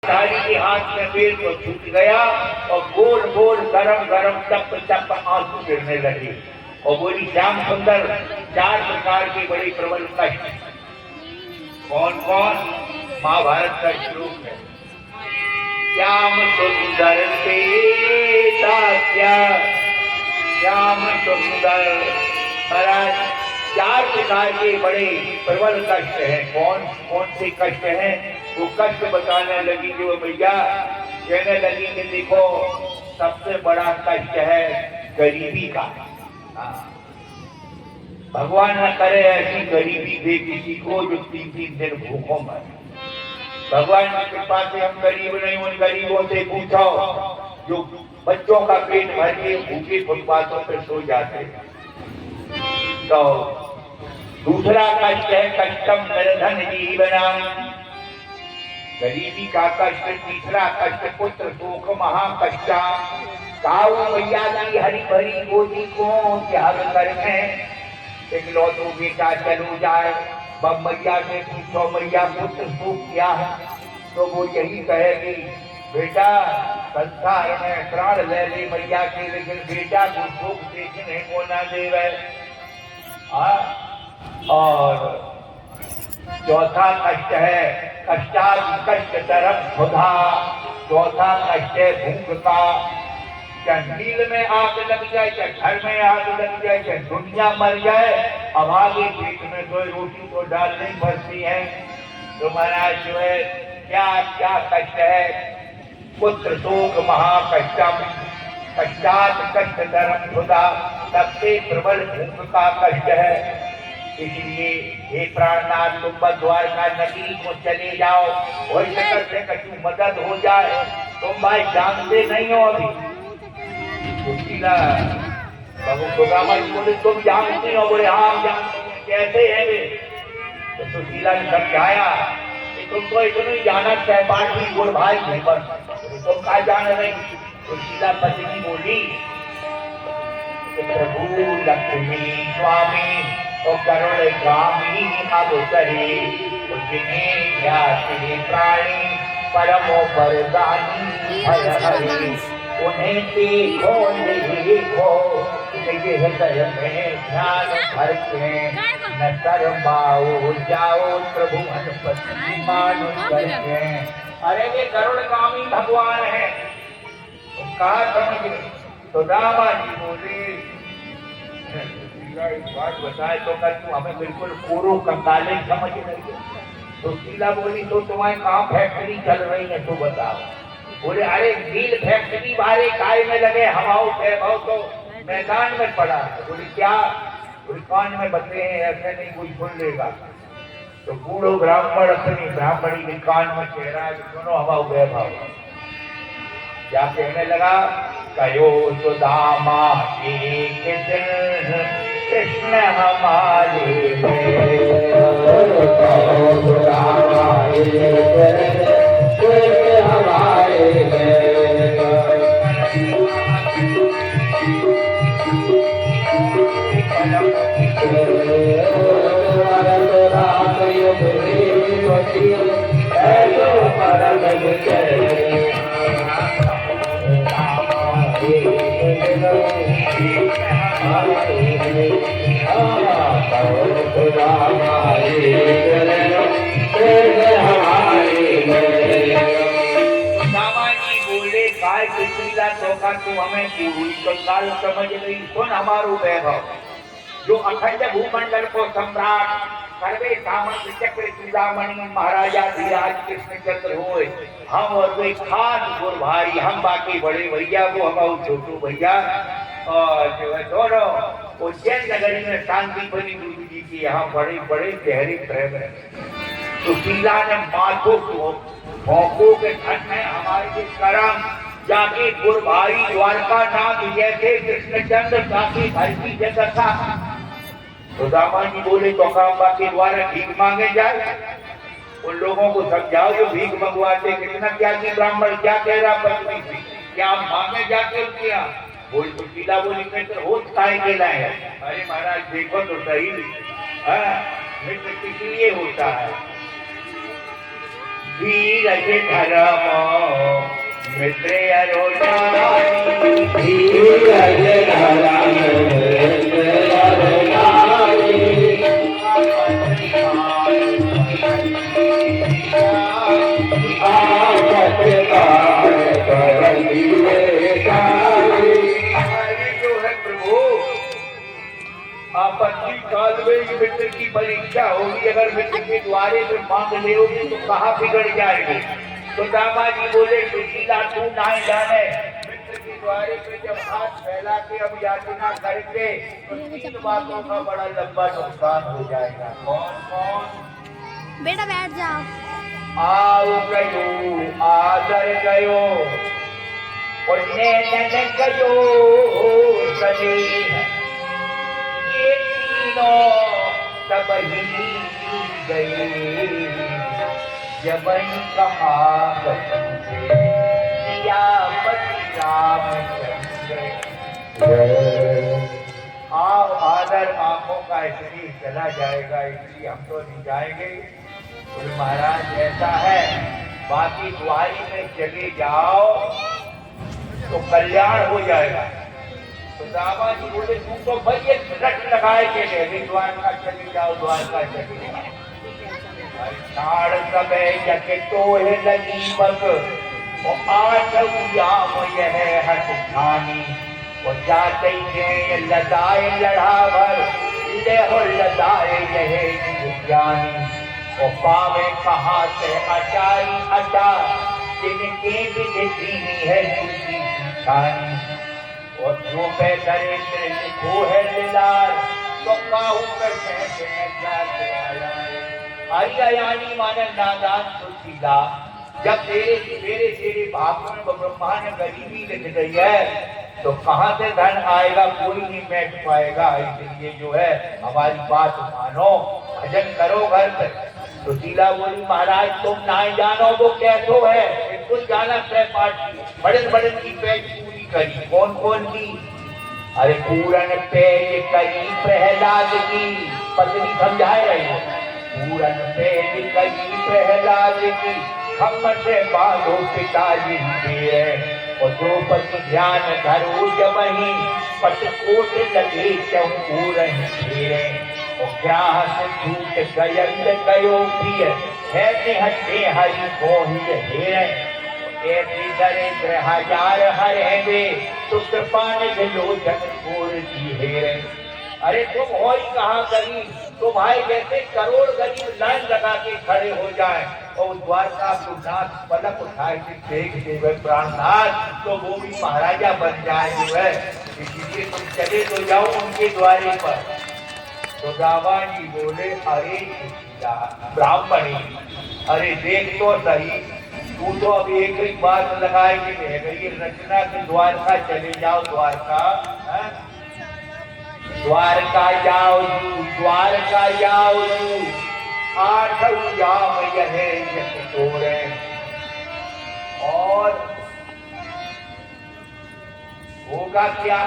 साड़ी के हाथ में पेड़ को छूट गया और गोल गोल गरम गरम टप टप आंसू गिरने लगे और बोली, श्याम सुंदर, 4 प्रकार के बड़े प्रबल कष्ट। कौन कौन? महाभारत का श्लोक है। श्याम सुंदर से दास्या, श्याम सुंदर। महाराज 4 प्रकार के बड़े प्रबल कष्ट हैं। कौन कौन से कष्ट हैं? वो कष्ट बताने लगी जो भैया, कहने लगी कि देखो, सबसे बड़ा कष्ट है गरीबी का। भगवान न करे ऐसी गरीबी दे किसी को जो 3-3 दिन भूखों मरे। भगवान की कृपा से हम गरीब नहीं। उन गरीबों से पूछो जो बच्चों का पेट भर के भूखे फुटपाथों पर सो जाते। तो दूसरा कष्ट है कष्टम निर्धन जीवनम, गरीबी का कष्ट। तीसरा कष्ट पुत्र शोक महाकष्टा, काऊ मैया की हरी भरी गोदी को त्याग करके इकलौतो बेटा चलो जाए। बब मैया से पूछो, मैया पुत्र शोक क्या है? तो वो यही कहेगी, बेटा संसार में प्राण ले ले मैया के, लेकिन बेटा को शोक देखने को न देवे। और चौथा कष्ट है कष्टाद कष्ट तरफ खुदा। चौथा कष्ट है भूख का। क्या नील में आग लग जाए, क्या घर में आग लग जाए, क्या दुनिया मर जाए, अब आगे पेट में 2 रोटी तो डालनी पड़ती है। तो महाराज जो है क्या क्या कष्ट है? पुत्र शोक महाकष्टम, कष्टाद कष्ट तरफ खुदा। सबसे प्रबल भूख का कष्ट है। इसलिए हे प्राणनाथ, तुम द्वारका नगरी को चले जाओ, वही करते कछु मदद हो जाए। तुम भाई जानते नहीं हो अभी। सुशीला बाबू प्रोग्रामर बोले, तुम जानते हो? बोले हाँ जानते हैं। कैसे है वे? तो सुशीला ने समझाया कि तुम तो इतनी जाना सहपाठी गुड़ भाई नहीं, बस तुम क्या जान रहे। सुशीला पत्नी बोली, प्रभु लक्ष्मी स्वामी और करुण गामी अवसरे, जिन्हें ज्ञाति प्राणी परमो वरदानी हर हरे। उन्हें देखो देखो निज हृदय में ध्यान भर के, न शर्माओ जाओ प्रभु अनुपति मानुष करके। अरे वे करुणगामी भगवान है, कहा समझ। तो रामा जी बोले, एक बात बताए तो कर, तू हमें बिल्कुल कोरो कंगाले समझ रही है। तो शीला बोली, तो तुम्हारी कहाँ फैक्ट्री चल रही है तो बताओ। बोले, अरे नील फैक्ट्री बारे काय में लगे, हवाओं वैभव तो मैदान में पड़ा। बोली क्या? बोली कान में बदले हैं, ऐसे नहीं कोई सुन लेगा। तो बूढ़ो ब्राह्मण अपनी ब्राह्मणी के कान में कह रहा है, सुनो हवाओं वैभव। क्या कहने लगा? कयो सुदामा एक दिन कृष्ण हमारे तू हमें कंगाल समझ रही। सुन हमारो वैभव, जो अखंड भूमंडल को सम्राट सर्वे सामंत चक्र चूड़ामणि महाराजा धीराज कृष्णचंद्र हुए, हम और वे खास गुरु भाई, हम बाकी बड़े भैया, वो हमारे छोटू भैया। और जो है दोनों उज्जैन नगरी में शांतिपनी गुरु जी की यहाँ बड़े बड़े गहरे प्रेम है। तो शीला ने माथों को भौंकों के धन में हमारे कर्म जाके गुरु भाई द्वारका नाथ जैसे कृष्णचंद्र काफी भर की जगह था। तो दामा जी बोले, तो कांबा के द्वारा भीख मांगे जाए। उन लोगों को समझाओ जो भीख मंगवाते, कितना त्यागी ब्राह्मण क्या कह रहा पत्नी से, क्या मांगे जाके उनके यहाँ? बोल तो शीला बोली, मित्र होश काय के लाए? अरे महाराज देखो तो सही, मित्र किस लिए होता है? धीरज धर्म मित्र अरुणाई, धीरज धर्म मित्र अरुणाई, आपत काल करती बेचारी। जो है प्रभु, आपत्ति काल में ही मित्र की परीक्षा होगी। अगर मित्र के द्वारे में मांग लेोगे तो कहाँ बिगड़ जाएंगे। तो दामा जी बोले, सुशीला तू ना जाने, मित्र के द्वारे पे जब हाथ फैला के अब याचना करके तो 3 बातों का बड़ा लंबा नुकसान हो जाएगा। कौन कौन? बेटा बैठ जाओ। आओ गयो, आदर गयो, पुण्य नन गयो स्नेह, ये तीनों सब ही गए। जब कहा दिया पति रामचंद्र, आओ आदर आंखों का इसलिए चला जाएगा, इसलिए हम तो नहीं जाएंगे। बोले महाराज ऐसा है, बाकी द्वारी में चले जाओ तो कल्याण हो जाएगा। तो रामा जी बोले तू तो भाई एक रट लगाए के ले, द्वारका चले जाओ, द्वारका चले जाओ। नाड़ सबे जके तोहे लगी बग, वो आठ याम यह हट ठानी, वो जाते हैं लदाए लड़ा भर, ले हो लदाए यह ज्ञानी। वो पावे कहाँ से अटाई अटा, जिनके भी दीनी है तुझी ठानी। और जो पे दरिद्र लिखो है लिलार, तो काहू कर कहते हैं जाते आया। यानी माने नादान सुशीला, जब तेरे भाग में ब्रह्मा ने गरीबी लिख गई है तो कहाँ से धन आएगा, कोई नहीं बैठ पाएगा। इसलिए जो है हमारी बात मानो, भजन करो घर पर। सुशीला बोली महाराज तुम ना जानो वो कैसो है, इनको जाना तय पार्टी बड़े बड़े की पेज पूरी करी। कौन कौन की? अरे पूरन पेज करी प्रहलाद की, पत्नी समझाए रही है। पूरन पेज करी प्रहलाद की, हम से बालो पिताजी दिए। और द्रौपदी ध्यान धरो जब ही, पटकोट लगे चौपूरन घेरे। और ग्रास झूठ गयंद गयो प्रिय, है निहटे हरि मोहि हेरे। ऐसी दरिद्र हजार हरेंगे, तो कृपान लोचन पूर की हेरे। अरे तुम हो ही कहाँ गरीब, तुम्हारे जैसे करोड़ गरीब लाइन लगा के खड़े हो जाए और द्वारका को नाथ पलक उठाए के देख देवे प्राणनाथ, तो वो भी महाराजा बन जाए जो है। इसलिए तुम चले तो जाओ उनके द्वारे पर। तो रावण जी बोले अरे ब्राह्मणी, अरे देख तो सही, तू तो अब एक ही बात लगाए कि रह गई रचना के द्वारका चले जाओ। द्वारका द्वारका जाओ, द्वारका जाओ, 8 याम यह तोड़े। और होगा क्या?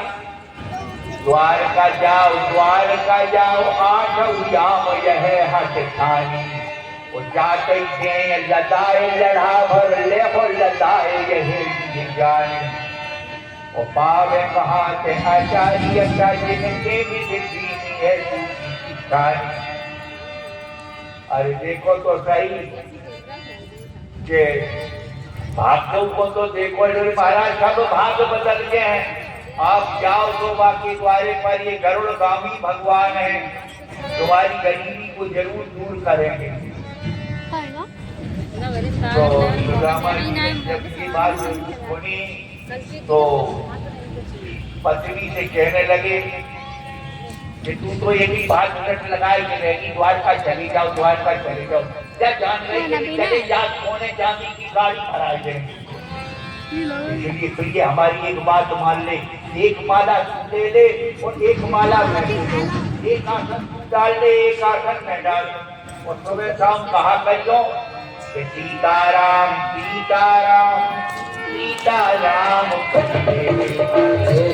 द्वारका जाओ, द्वारका जाओ, 8 याम यह हट ठानी। वो जाते हैं लदाए लड़ा भर, ले हो लदाए यह जानी। वो पावे कहाँ से आचार्य का, जिनके भी दीनी है ठानी। अरे देखो तो सही कि भाग्यों को तो देखो महाराज, सब भाग बदल गए हैं। आप जाओ तो बाकी द्वारे पर ये गरुड़गामी भगवान है, तुम्हारी गरीबी को जरूर दूर करेंगे। तो सुदामा जी ने जब ये बात सुनी तो पत्नी से कहने लगे कि तू तो एक ही बात रट लगाई कि रहेगी, द्वारका चली जाओ, द्वारका चली जाओ। क्या जान रही चले जात कोने जाती की गाड़ी भराई देंगे। इसलिए फिर ये हमारी एक बात मान ले, एक माला तू ले ले और एक माला मैं ले लूं। एक आसन तू डाल ले, एक आसन मैं डाल लूं। और सुबह शाम कहा करियो कि सीताराम सीताराम सीताराम,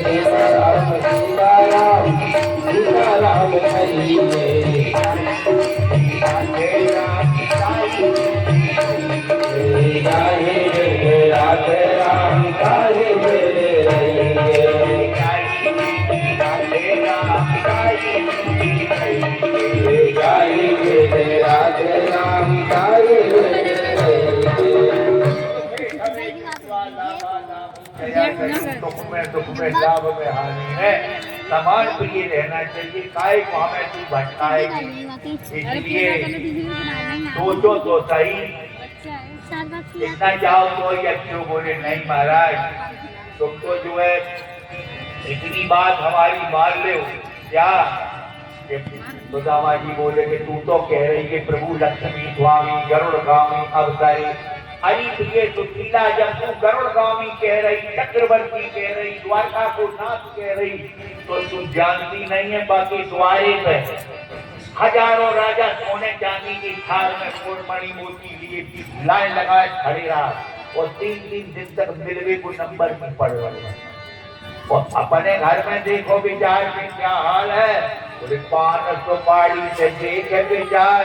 सीताराम सीताराम सीताराम हरि। दया करी, दुख में लाभ में हानि है। समान प्रिय रहना चाहिए, काय को हमें तू भटकाएगी। इसलिए सोचो तो सही, इतना जाओ तो ये क्यों बोले नहीं महाराज, तुम तो जो है इतनी बात हमारी मान ले क्या। सुदामा जी बोले कि तू तो कह रही कि प्रभु लक्ष्मी स्वामी गरुड़गामी अवतारी। अरे प्रिय सुशीला, जब तू गरुड़गामी कह रही, चक्रवर्ती कह रही, द्वारका को नाथ कह रही, तो तू जानती नहीं है बाकी द्वारे पे हजारों राजा सोने चांदी की थाल में मणि मोती लिए लाइन लगाए खड़े रहा और 3-3 दिन तक मिलवे को नंबर में पड़ रहा। और अपने घर में देखो विचार में क्या हाल है, बोले पान सुपारी से देखे विचार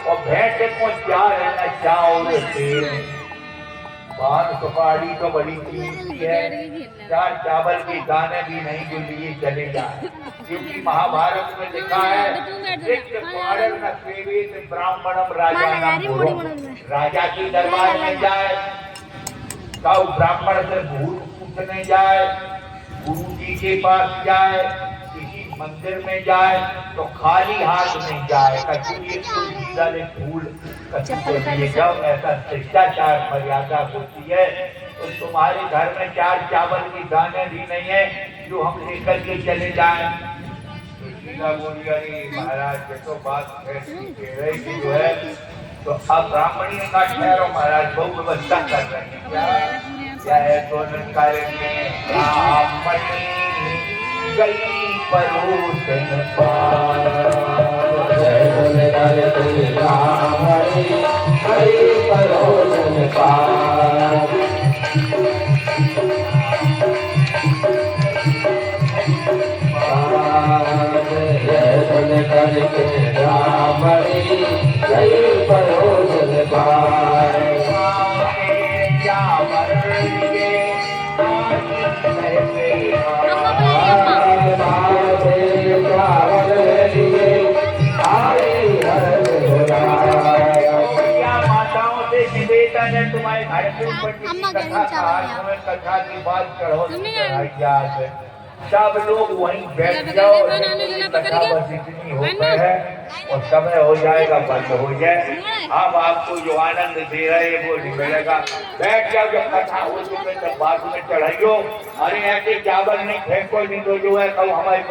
और भेंट को चार न चावल तेल। पान सुपारी तो बड़ी कीमती है, 4 चावल के दाने भी नहीं जो लिए चले जाए, क्योंकि महाभारत में लिखा है ब्राह्मणम राजा राजा की दरबार में जाए, कौ ब्राह्मण से भूत पूछने जाए, गुरु जी के पास जाए, किसी मंदिर में जाए तो खाली हाथ नहीं जाए, कभी फूल कभी जाओ। ऐसा शिष्टाचार मर्यादा होती है। तो तुम्हारे घर में 4 चावल की दाने भी नहीं है जो हम लेकर के चले जाए। बोली अरे महाराज ये तो बात कह रही थी जो है, तो अब ब्राह्मणी का ठहरो महाराज, बहुत व्यवस्था कर रहे हैं। क्या है तो कार्य में ब्राह्मणी गई परोसन पार, परोसन पार। ब्राह्मणी गई परोसन पार, तुम्हारे घर पे कथा की बात चढ़ो सब लोग वहीं बैठ जाओ, कथा बस इतनी हो है और समय हो जाएगा, बंद हो जाए। अब आपको जो आनंद दे रहे वो मिलेगा। बैठ जाओ, जब कथा हो तो तब बाद में चढ़ाइयो। अरे ऐसे चावल नहीं फेंको, नहीं तो जो है कल हमारे